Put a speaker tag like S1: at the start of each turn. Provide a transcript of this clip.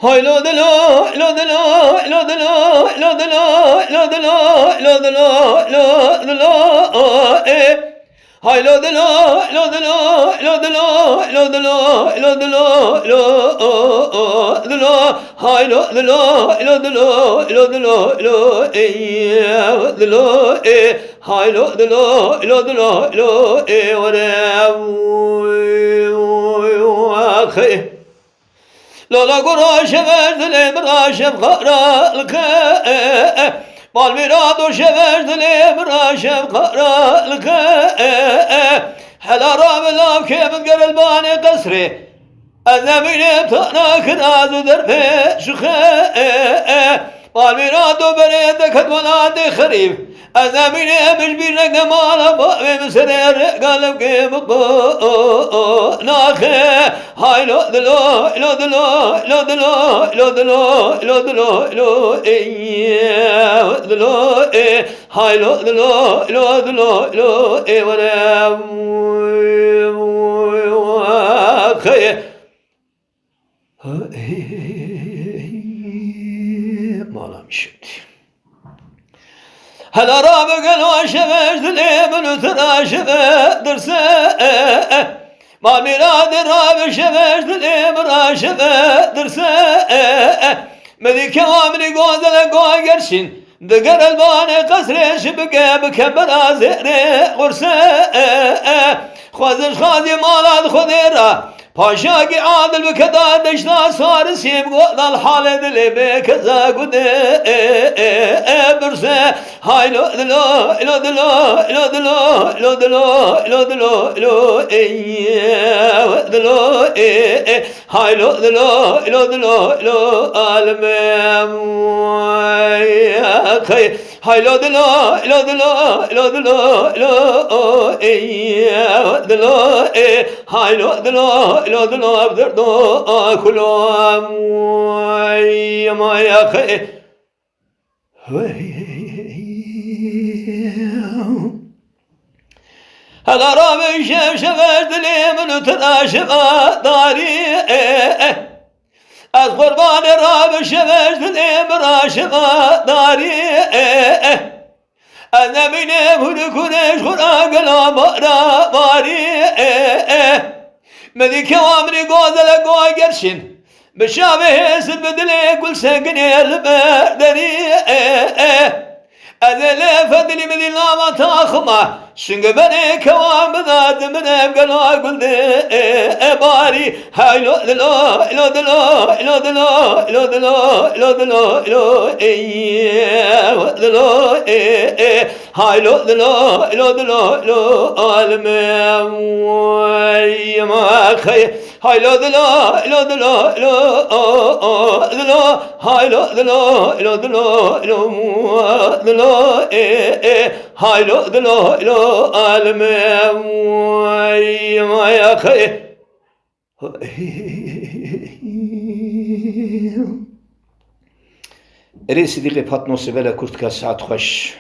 S1: Hay lo de lo, lo de lo, lo de lo, lo de lo, lo de lo, lo de lo, lo de lo, eh. Hay lo de lo, lo de lo, lo de lo, lo de lo, lo de lo, lo de lo, hay lo de lo, lo de lo, lo de lo, lo de lo, hay lo de lo, lo de lo, lo Lola guraşe verdilim raşem karalıkı Mal miradu şeverdilim raşem karalıkı Hela rabilam kemin gerel bani kasri Azeminim tana kınazu derpe şuke Mal miradu beni de kadmana de kharif Azeminim hiçbir ne mala bağım serer kalım ki mıkı nakı Hay lo de lo, lo de lo, lo de lo, lo de lo, lo de lo, lo de lo, hay lo de lo, lo de lo, lo Malam şimdi. Hela rabı gel aşe verdilim tıraşı verdirse Mal miradi rabı şeverdilim raşı verdirse Medike amri gözele goy gerşin Diger elbane kasre şibike bükember azere kurse Khwazish khadi malad khudera Paşa ki adil ve keda deşna sarısıyım Godal hale dili be keza gude Bürse hay lo de lo lo de lo lo de lo lo de lo lo de lo lo de lo hay lo de lo de lo lo almem hay lo de lo de lo lo de lo lo de lo hay lo de lo lo de lo abder do kulum ma ya Hela rabı şevşeverdilim tıraşıma dari Az kurbanı rabı şeverdilim raşıma dari Annemine hulu kuneş kura gılamara bari Medike amri gözele goy gerşin Beşabe sırbedile gül senkin elberdeni Ezele fedili medil ama takma Çünkü beni kevamı da dimin evgela güldü bari Hay lo de lo lo de lo lo de lo lo de lo lo de lo lo de lo Hay lo de lo lo de lo lo almem Hay lo de lo lo de lo lo de lo Hay lo de lo lo de lo lo de lo Hay lo de lo lo almem Eri sidiki patnosi vele kurtka saat hoş